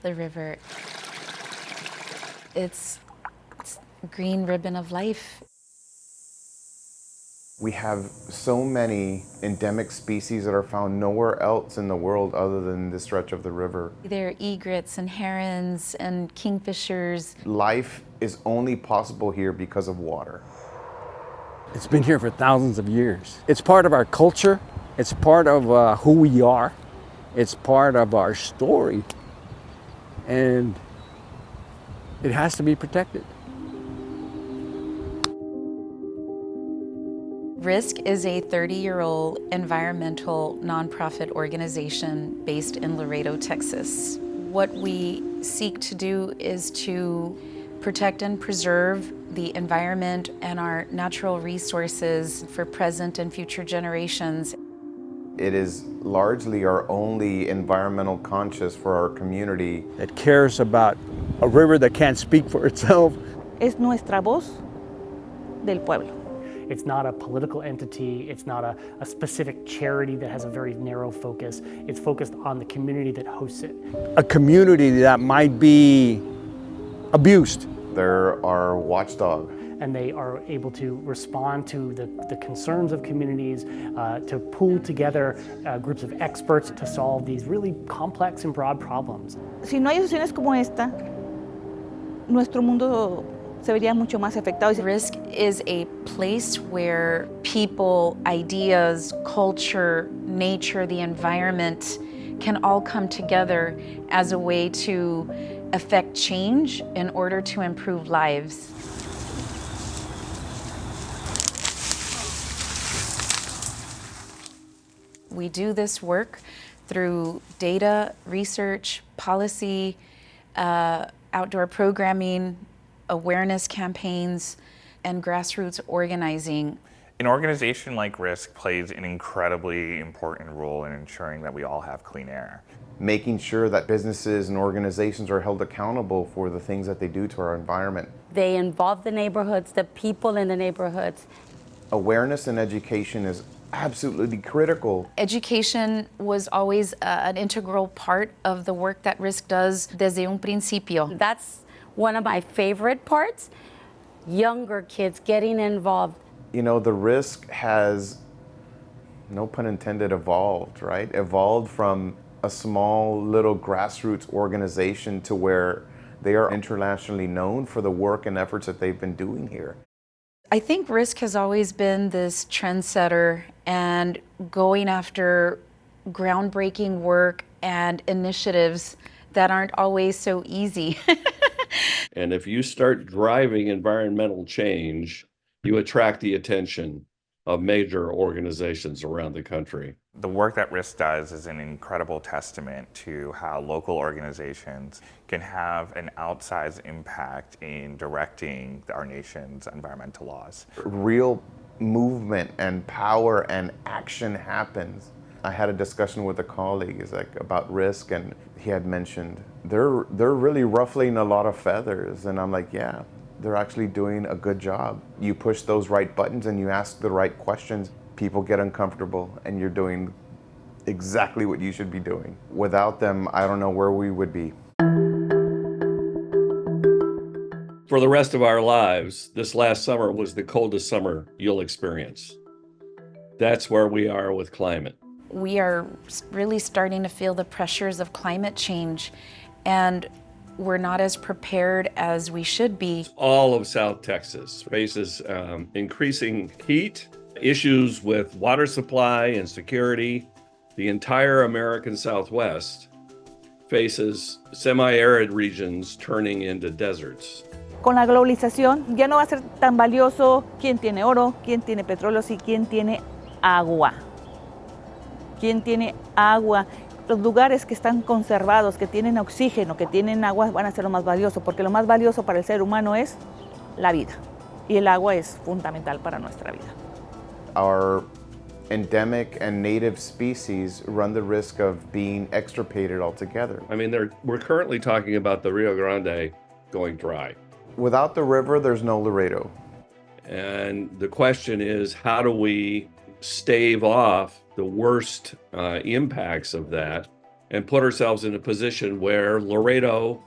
The river, it's green ribbon of life. We have so many endemic species that are found nowhere else in the world other than this stretch of the river. There are egrets and herons and kingfishers. Life is only possible here because of water. It's been here for thousands of years. It's part of our culture. It's part of who we are. It's part of our story. And it has to be protected. RGISC is a 30-year-old environmental nonprofit organization based in Laredo, Texas. What we seek to do is to protect and preserve the environment and our natural resources for present and future generations. It is largely our only environmental conscience for our community. That cares about a river that can't speak for itself. Es nuestra voz del pueblo. It's not a political entity, it's not a specific charity that has a very narrow focus. It's focused on the community that hosts it. A community that might be abused. They're our watchdog. And they are able to respond to the concerns of communities, to pool together groups of experts to solve these really complex and broad problems. Si no hay asociaciones como esta, nuestro mundo se vería mucho más afectado. RGISC is a place where people, ideas, culture, nature, the environment can all come together as a way to affect change in order to improve lives. We do this work through data, research, policy, outdoor programming, awareness campaigns, and grassroots organizing. An organization like RGISC plays an incredibly important role in ensuring that we all have clean air. Making sure that businesses and organizations are held accountable for the things that they do to our environment. They involve the neighborhoods, the people in the neighborhoods. Awareness and education is absolutely critical. Education was always an integral part of the work that RGISC does desde un principio. That's one of my favorite parts, younger kids getting involved. You know, the RGISC has, no pun intended, evolved, right? Evolved from a small little grassroots organization to where they are internationally known for the work and efforts that they've been doing here. I think RGISC has always been this trendsetter and going after groundbreaking work and initiatives that aren't always so easy. And if you start driving environmental change, you attract the attention of major organizations around the country. The work that RGISC does is an incredible testament to how local organizations can have an outsized impact in directing our nation's environmental laws. Real movement and power and action happens. I had a discussion with a colleague about RGISC, and he had mentioned they're really ruffling a lot of feathers, and I'm like, yeah, they're actually doing a good job. You push those right buttons and you ask the right questions, people get uncomfortable, and you're doing exactly what you should be doing. Without them, I don't know where we would be. For the rest of our lives, this last summer was the coldest summer you'll experience. That's where we are with climate. We are really starting to feel the pressures of climate change, and we're not as prepared as we should be. All of South Texas faces increasing heat, issues with water supply and security. The entire American Southwest faces semi-arid regions turning into deserts. Con la globalización ya no va a ser tan valioso quién tiene oro, quién tiene petróleo, sino quién tiene agua. ¿Quién tiene agua? Los lugares que están conservados, que tienen oxígeno, que tienen agua, van a ser lo más valioso, porque lo más valioso para el ser humano es la vida. Y el agua es fundamental para nuestra vida. Our endemic and native species run the risk of being extirpated altogether. I mean, we're currently talking about the Rio Grande going dry. Without the river, there's no Laredo. And the question is, how do we stave off the worst impacts of that and put ourselves in a position where Laredo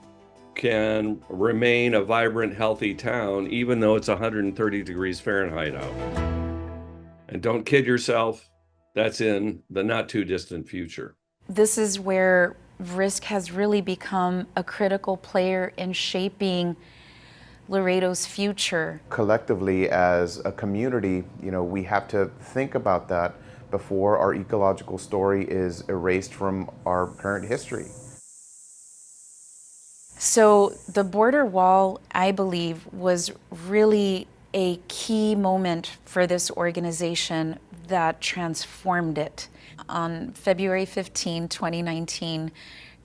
can remain a vibrant, healthy town, even though it's 130 degrees Fahrenheit out. And don't kid yourself, that's in the not too distant future. This is where RGISC has really become a critical player in shaping Laredo's future. Collectively, as a community, we have to think about that before our ecological story is erased from our current history. So the border wall, I believe, was really a key moment for this organization that transformed it. On February 15, 2019,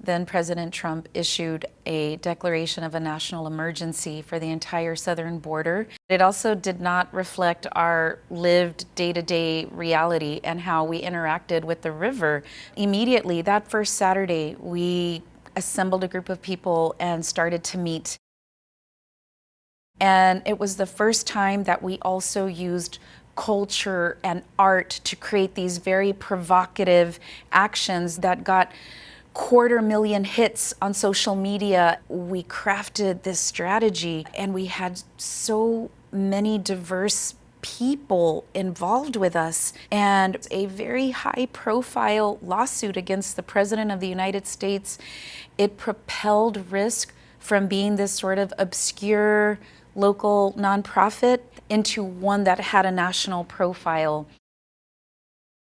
then President Trump issued a declaration of a national emergency for the entire southern border. It also did not reflect our lived day-to-day reality and how we interacted with the river. Immediately, that first Saturday, we assembled a group of people and started to meet. And it was the first time that we also used culture and art to create these very provocative actions that got 250,000 hits on social media. We crafted this strategy and we had so many diverse people involved with us, and a very high-profile lawsuit against the President of the United States. It propelled RGISC from being this sort of obscure local nonprofit into one that had a national profile.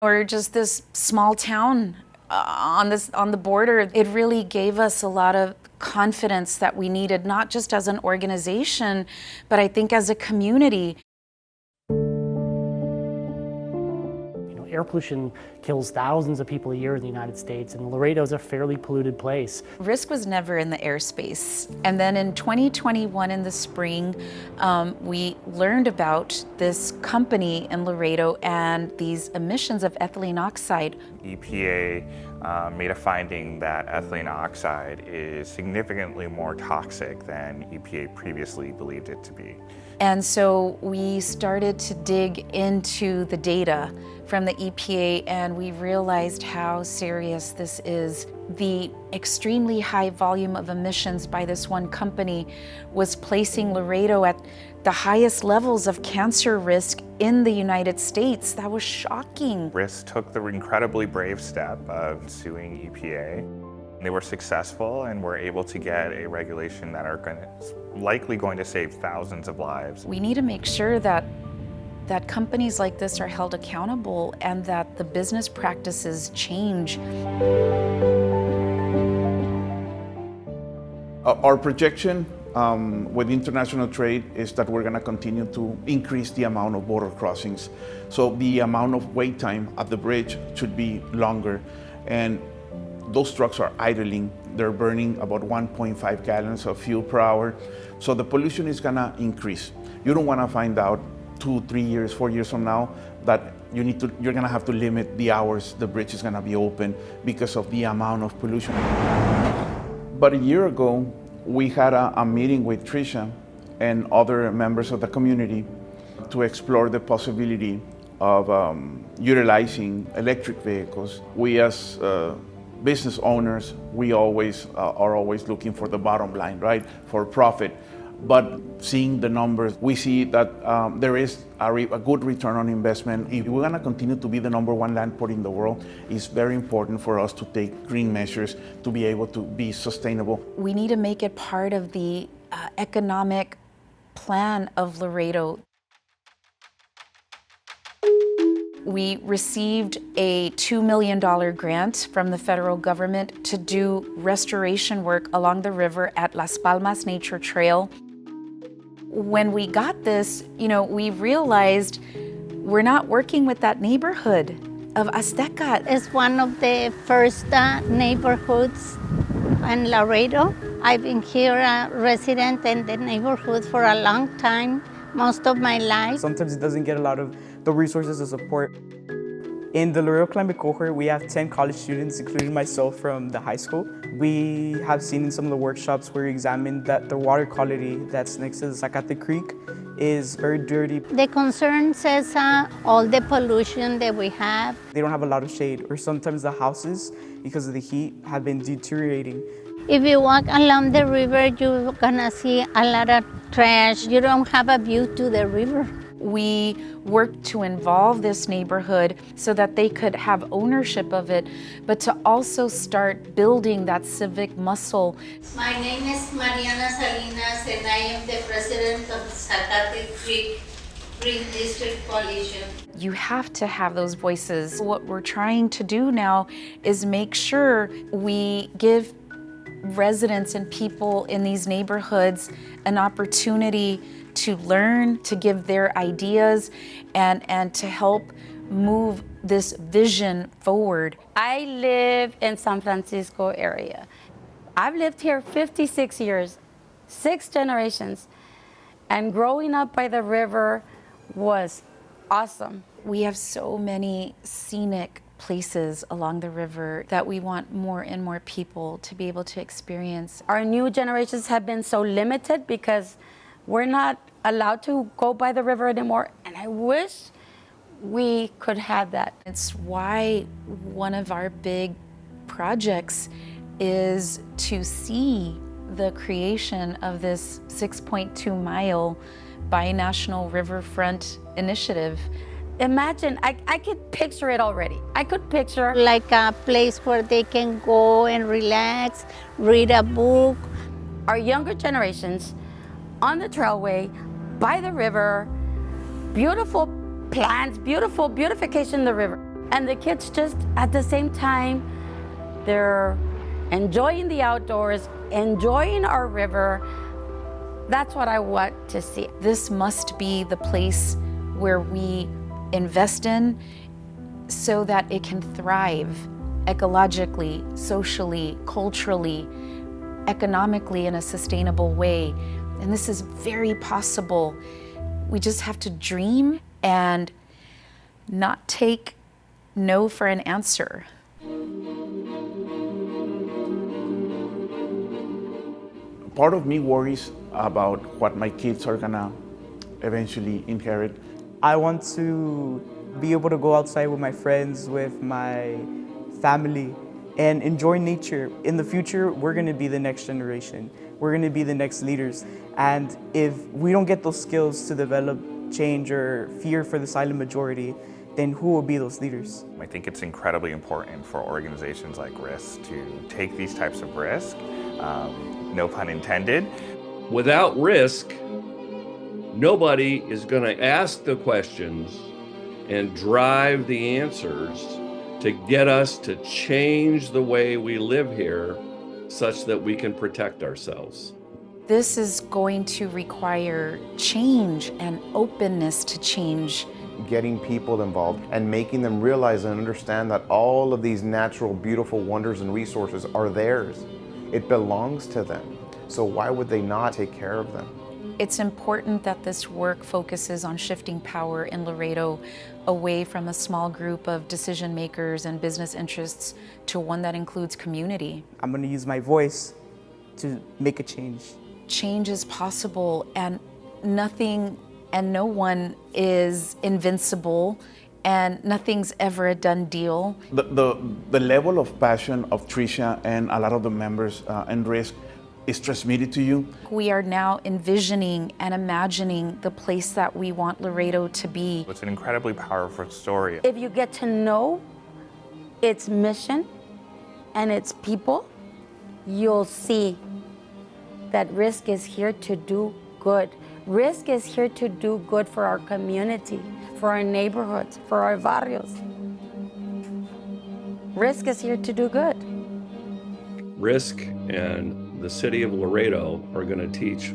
Or just this small town on the border. It really gave us a lot of confidence that we needed, not just as an organization, but I think as a community. Air pollution kills thousands of people a year in the United States, and Laredo is a fairly polluted place. RGISC was never in the airspace. And then in 2021 in the spring, we learned about this company in Laredo and these emissions of ethylene oxide. EPA made a finding that ethylene oxide is significantly more toxic than EPA previously believed it to be. And so we started to dig into the data from the EPA, and we realized how serious this is. The extremely high volume of emissions by this one company was placing Laredo at the highest levels of cancer risk in the United States. That was shocking. RGISC took the incredibly brave step of suing EPA. They were successful and were able to get a regulation that likely going to save thousands of lives. We need to make sure that companies like this are held accountable and that the business practices change. Our projection with international trade is that we're going to continue to increase the amount of border crossings. So the amount of wait time at the bridge should be longer. And those trucks are idling. They're burning about 1.5 gallons of fuel per hour. So the pollution is going to increase. You don't want to find out 2, 3 years, 4 years from now that you're going to have to limit the hours the bridge is going to be open because of the amount of pollution. But a year ago, we had a meeting with Tricia and other members of the community to explore the possibility of utilizing electric vehicles. We as business owners, we always are always looking for the bottom line, right? For profit. But seeing the numbers, we see that there is a good return on investment. If we're going to continue to be the #1 land port in the world, it's very important for us to take green measures to be able to be sustainable. We need to make it part of the economic plan of Laredo. We received a $2 million grant from the federal government to do restoration work along the river at Las Palmas Nature Trail. When we got this, we realized we're not working with that neighborhood of Azteca. It's one of the first neighborhoods in Laredo. I've been here a resident in the neighborhood for a long time, most of my life. Sometimes it doesn't get a lot of the resources to support. In the Laredo Climate cohort, we have 10 college students, including myself from the high school. We have seen in some of the workshops where we examined that the water quality that's next to the Zacate Creek is very dirty. The concern says all the pollution that we have. They don't have a lot of shade, or sometimes the houses, because of the heat, have been deteriorating. If you walk along the river, you're gonna see a lot of trash. You don't have a view to the river. We worked to involve this neighborhood so that they could have ownership of it, but to also start building that civic muscle. My name is Mariana Salinas and I am the president of Zacate Creek Green District Coalition. You have to have those voices. What we're trying to do now is make sure we give residents and people in these neighborhoods an opportunity to learn, to give their ideas, and to help move this vision forward. I live in San Francisco area. I've lived here 56 years, 6 generations, and growing up by the river was awesome. We have so many scenic places along the river that we want more and more people to be able to experience. Our new generations have been so limited because we're not allowed to go by the river anymore, and I wish we could have that. It's why one of our big projects is to see the creation of this 6.2-mile binational riverfront initiative. Imagine, I could picture it already. I could picture like a place where they can go and relax, read a book. Our younger generations on the trailway, by the river, beautiful plants, beautiful beautification of the river. And the kids just at the same time, they're enjoying the outdoors, enjoying our river. That's what I want to see. This must be the place where we invest in so that it can thrive ecologically, socially, culturally, economically in a sustainable way. And this is very possible. We just have to dream and not take no for an answer. Part of me worries about what my kids are gonna eventually inherit. I want to be able to go outside with my friends, with my family, and enjoy nature. In the future, we're gonna be the next generation. We're gonna be the next leaders. And if we don't get those skills to develop change or fear for the silent majority, then who will be those leaders? I think it's incredibly important for organizations like RGISC to take these types of risks, no pun intended. Without risk, nobody is going to ask the questions and drive the answers to get us to change the way we live here such that we can protect ourselves. This is going to require change and openness to change. Getting people involved and making them realize and understand that all of these natural, beautiful wonders and resources are theirs. It belongs to them. So why would they not take care of them? It's important that this work focuses on shifting power in Laredo away from a small group of decision makers and business interests to one that includes community. I'm gonna use my voice to make a change. Change is possible, and nothing and no one is invincible, and nothing's ever a done deal. The level of passion of Tricia and a lot of the members in RGISC is transmitted to you. We are now envisioning and imagining the place that we want Laredo to be. It's an incredibly powerful story. If you get to know its mission and its people, you'll see that RGISC is here to do good. RGISC is here to do good for our community, for our neighborhoods, for our barrios. RGISC is here to do good. RGISC and the city of Laredo are going to teach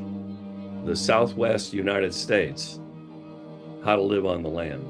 the Southwest United States how to live on the land.